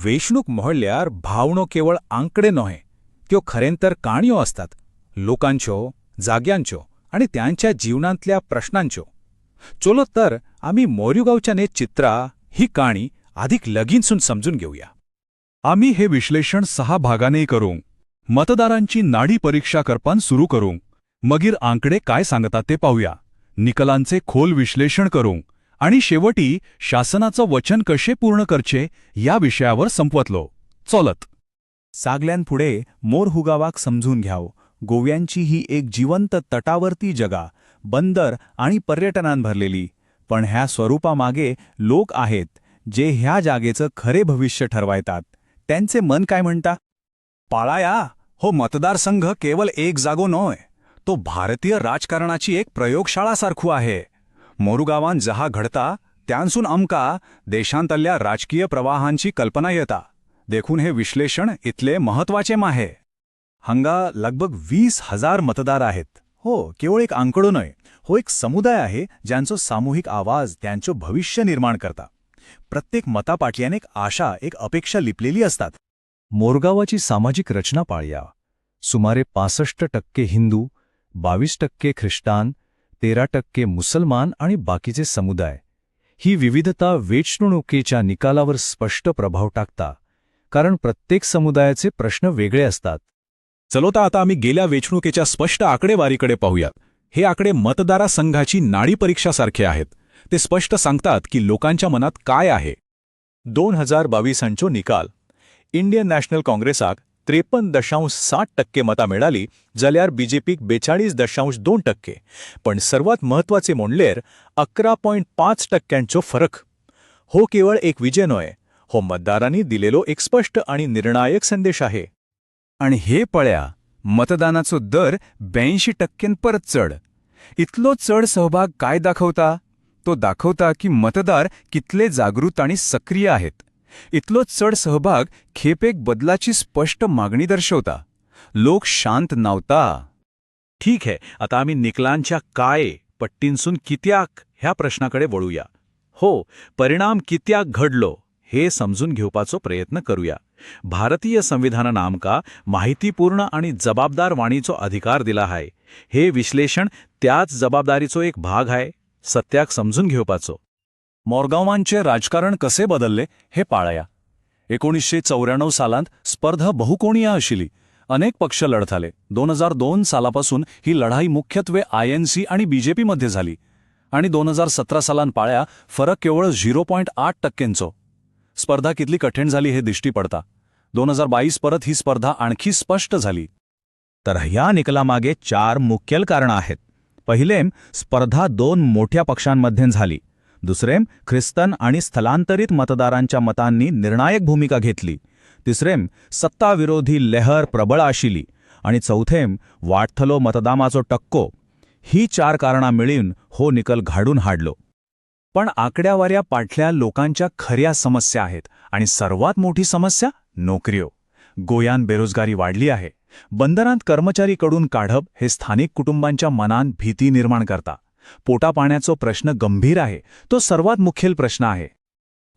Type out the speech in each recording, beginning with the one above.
वेचणूक म्हणल्यार भावणो केवळ आंकडे न्हय, त्यो खरें तर काणयो असतात, लोकांच्यो, जाग्यांच्यो आणि त्यांच्या जीवनांतल्या प्रश्नांच्यो. चलो तर आमी मोरगांवच्यान एक चित्रा ही काणी अधिक लगीनसून समजून घेऊया. आम्ही हे विश्लेषण 6 भागांनी करूंक, मतदारांची नाडी परीक्षा करपान सुरू करूंक, मगीर आंकडे काय सांगतात ते पाहूया, निकलांचे खोल विश्लेषण करूंक आणि शेवटी शासनाचं वचन कशे पूर्ण करचे या विषयावर संपवतलो. चलत सागल्यान फुडें मोरहुगावाक समजून घ्याव. गोव्यांची ही एक जिवंत तटावरती जगा, बंदर आणि पर्यटनान भरलेली. पण ह्या स्वरूपामागे लोक आहेत जे ह्या जागेचं खरे भविष्य ठरवायतात. त्यांचे मन काय म्हणता? पाळाया हो मतदारसंघ केवळ एक जागो न्हय, तो भारतीय राजकारणाची एक प्रयोगशाळा सारखू आहे. मोरुगावान जहा घडता त्यांसून आमका देशांतल्या राजकीय प्रवाहांची कल्पना येता. देखून हे विश्लेषण इतले महत्वाचे माहे. हांगा लगभग 20,000 मतदार आहेत. हो, केवळ एक आंकडो न्हय, हो एक समुदाय आहे ज्यांचो सामूहिक आवाज त्यांचो भविष्य निर्माण करता. प्रत्येक मतापाटल्यान एक आशा, एक अपेक्षा लिपलेली असतात. मोरगावाची सामाजिक रचना पाळया. सुमारे 65% हिंदू, 22% ख्रिस्तान, 13% मुसलमान आणि बाकीचे समुदाय. ही विविधता वेचणुकीच्या निकालावर स्पष्ट प्रभाव टाकता, कारण प्रत्येक समुदायाचे प्रश्न वेगळे असतात. चलो तर आता आम्ही गेल्या वेचणुकीच्या स्पष्ट आकडेवारीकडे पाहूयात. हे आकडे मतदारसंघाची नाडी परीक्षासारखे आहेत. ते स्पष्ट सांगतात की लोकांच्या मनात काय आहे. 2022 निकाल. इंडियन नॅशनल काँग्रेसाक 53.7% मतां मेळाली, जाल्यार बीजेपीक 42.2%. पण सर्वात महत्वाचे म्हणल्यार 11.5% फरक. हो केवळ एक विजय न्हय, हो मतदारांनी दिलेलो एक स्पष्ट आणि निर्णायक संदेश आहे. आणि हे पळया, मतदानाचो दर 82% परत चढ. इतलो चढ सहभाग काय दाखवता? तो दाखवता की मतदार कितले जागृत आणि सक्रिय आहेत. इतलो चढ सहभाग खेपेक बदलाची स्पष्ट मागणी दर्शवता. लोक शांत नावता. ठीक आहे, आता आम्ही निकलांच्या काय पट्टींसून कित्याक ह्या प्रश्नाकडे वळूया. हो, परिणाम कित्याक घडलो हे समजून घेवपाचो प्रयत्न करूया. भारतीय संविधानान आमकां माहितीपूर्ण आणि जबाबदार वाणीचो अधिकार दिला आहे. हे विश्लेषण त्याच जबाबदारीचो एक भाग आहे, सत्याक समजून घेवपाचो. मोरगांवांचे राजकारण कसे बदलले हे पाळया. 1994 सालांत स्पर्धा बहुकोणीय आशिल्ली. अनेक पक्ष लढताले. 2002 सालापासून ही लढाई मुख्यत्वे INC आणि बीजेपीमध्ये झाली. आणि 2017 सालांत पाळ्या फरक केवळ 0.8%. स्पर्धा कितली कठीण झाली हे दिष्टी पडता. 2022 परत ही स्पर्धा आणखी स्पष्ट झाली. तर ह्या निकालामागे 4 मुख्य कारणं आहेत. पहिलेम, स्पर्धा 2 मोठ्या पक्षांमध्ये झाली. दुसरेम, ख्रिस्तान आणि स्थलांतरित मतदारांच्या मतांनी निर्णायक भूमिका घेतली. तिसरेम, सत्ताविरोधी लहर प्रबळ आशिली. आणि चौथेम, वाढथलो मतदानाचो टक्को. ही 4 कारणां मिळून हो निकाल घाडून हाडलो. पण आकड्यावाऱ्या पाटल्या लोकांच्या खऱ्या समस्या आहेत. आणि सर्वात मोठी समस्या नोकऱ्यो. गोयान बेरोजगारी वाढली आहे. बंदरांत कर्मचारीकडून काढप हे स्थानिक कुटुंबांच्या मनात भीती निर्माण करता. पोटा पाण्याचो प्रश्न गंभीर आहे. तो सर्वात मुख्य प्रश्न आहे.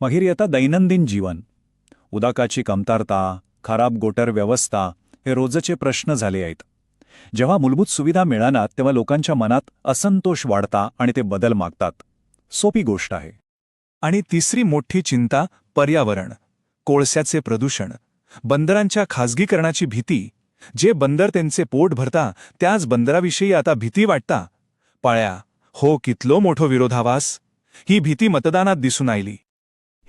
मागीर येता दैनंदिन जीवन. उदकाची कमतरता, खराब गोटर व्यवस्था हे रोजचे प्रश्न झाले आहेत. जेव्हा मूलभूत सुविधा मिळानात तेव्हा लोकांच्या मनात असंतोष वाढता आणि ते बदल मागतात. सोपी गोष्ट आहे. आणि तिसरी मोठी चिंता पर्यावरण. कोळशाचे प्रदूषण, बंदरांच्या खाजगीकरणाची भीती. जे बंदर त्यांचे पोट भरता त्याच बंदराविषयी आता भीती वाटता. पाळ्या हो कितलो मोठो विरोधाभास. ही भीती मतदानात दिसून आयली.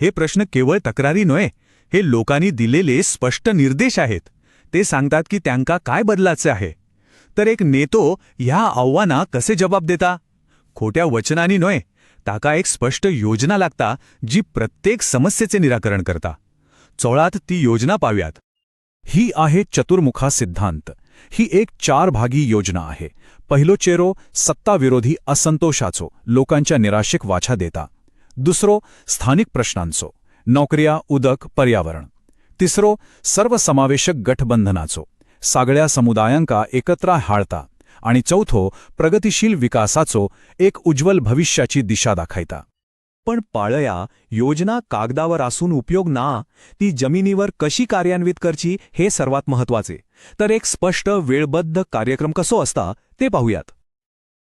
हे प्रश्न केवळ तक्रारी नव्हे, हे लोकांनी दिलेले स्पष्ट निर्देश आहेत. ते सांगतात की त्यांका काय बदलायचे आहे. तर एक नेतो ह्या आव्हाना कसे जबाब देता? खोट्या वचनांनी नव्हे, ताका एक स्पष्ट योजना लागता जी प्रत्येक समस्येचे निराकरण करता. चोळात ती योजना पाहूयात. ही आहे चतुर्मुखा सिद्धांत. ही एक 4 भागी योजना आहे. पहिलो चेरो सत्ताविरोधी असंतोषाचो, लोकांच्या निराशेक वाचा देता. दुसरो स्थानिक प्रश्नांचो, नोकऱ्या, उदक, पर्यावरण. तिसरो सर्वसमावेशक गठबंधनाचो, सगळ्या समुदायांका एकत्र हाळता. आणि चौथो प्रगतिशील विकासाचो, एक उज्ज्वल भविष्याची दिशा दाखयता. पण पाळया योजना कागदावर असून उपयोग ना, ती जमिनीवर कशी कार्यान्वित करची हे सर्वात महत्वाचे. तर एक स्पष्ट वेळबद्ध कार्यक्रम कसो असता ते पाहूयात.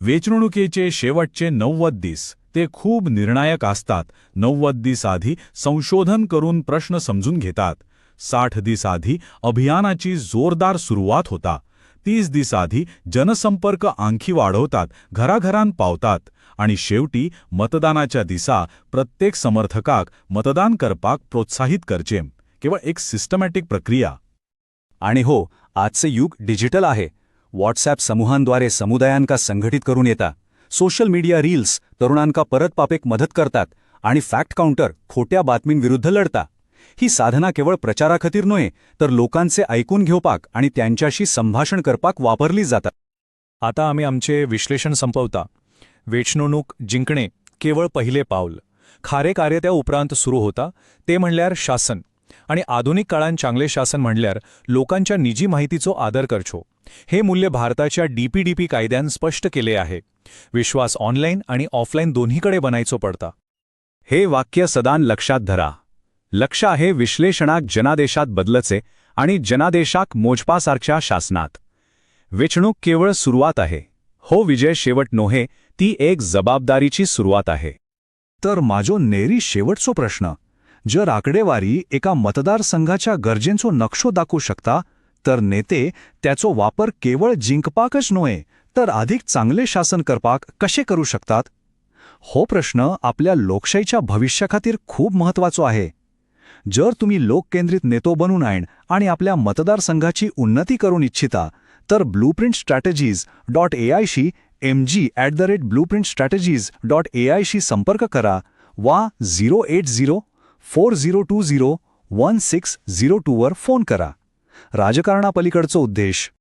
वेचणुकीचे शेवटचे 90 दिस ते खूप निर्णायक असतात. 90 दिस आधी संशोधन करून प्रश्न समजून घेतात. 60 दिस आधी अभियानाची जोरदार सुरुवात होता. 30 दिस आधी जनसंपर्क आणखी वाढवतात, घराघरांत पावतात. आणि शेवटी मतदानाच्या दिसा प्रत्येक समर्थकाक मतदान करपाक प्रोत्साहित करचेम. केवळ एक सिस्टमॅटिक प्रक्रिया. आणि हो, आजचे युग डिजिटल आहे. व्हॉट्सॲप समूहांद्वारे समुदायांका संघटित करून येता. सोशल मीडिया रील्स तरुणांका परत पापेक मदत करतात आणि फॅक्ट काउंटर खोट्या बातमींविरुद्ध लढता. ही साधना केवळ प्रचाराखातीर नव्हे, तर लोकांचे ऐकून घेवपाक आणि त्यांच्याशी संभाषण करपाक वापरली जातात. आता आम्ही आमचे विश्लेषण संपवता. वेचणूक जिंकणे केवळ पहिले पाऊल. खारे कार्य त्या उपरांत सुरू होता, ते म्हणल्यार शासन. आणि आधुनिक काळान चांगले शासन म्हणल्यार लोकांच्या निजी माहितीचो आदर करचो. हे मूल्य भारताच्या डीपीडीपी कायद्यान स्पष्ट केले आहे. विश्वास ऑनलाईन आणि ऑफलाईन दोन्हीकडे बनायचो पडता. हे वाक्य सदान लक्षात धरा. लक्ष आहे विश्लेषणाक जनादेशात बदलचे आणि जनादेशाक मोजपासारख्या शासनात. वेचणूक केवळ सुरुवात आहे. हो विजय शेवट नोहे, ती एक जबाबदारीची सुरुवात आहे. तर माझो नेरी शेवटचो प्रश्न, जर आकडेवारी एका मतदारसंघाच्या गरजेंचो नक्षो दाखवू शकता, तर नेते त्याचो वापर केवळ जिंकपाकच नव्हे, तर अधिक चांगले शासन करपाक कसे करू शकतात? हो प्रश्न आपल्या लोकशाहीच्या भविष्याखातीर खूप महत्वाचो आहे. जर तुम्ही लोककेंद्रित नेतो बनून आयण आणि आपल्या मतदारसंघाची उन्नती करून इच्छिता, तर blueprintstrategies.ai शी mg@blueprintstrategies.ai शी संपर्क करा वा 08040201602 वर फोन करा. राजकारणापलीकडचा उद्देश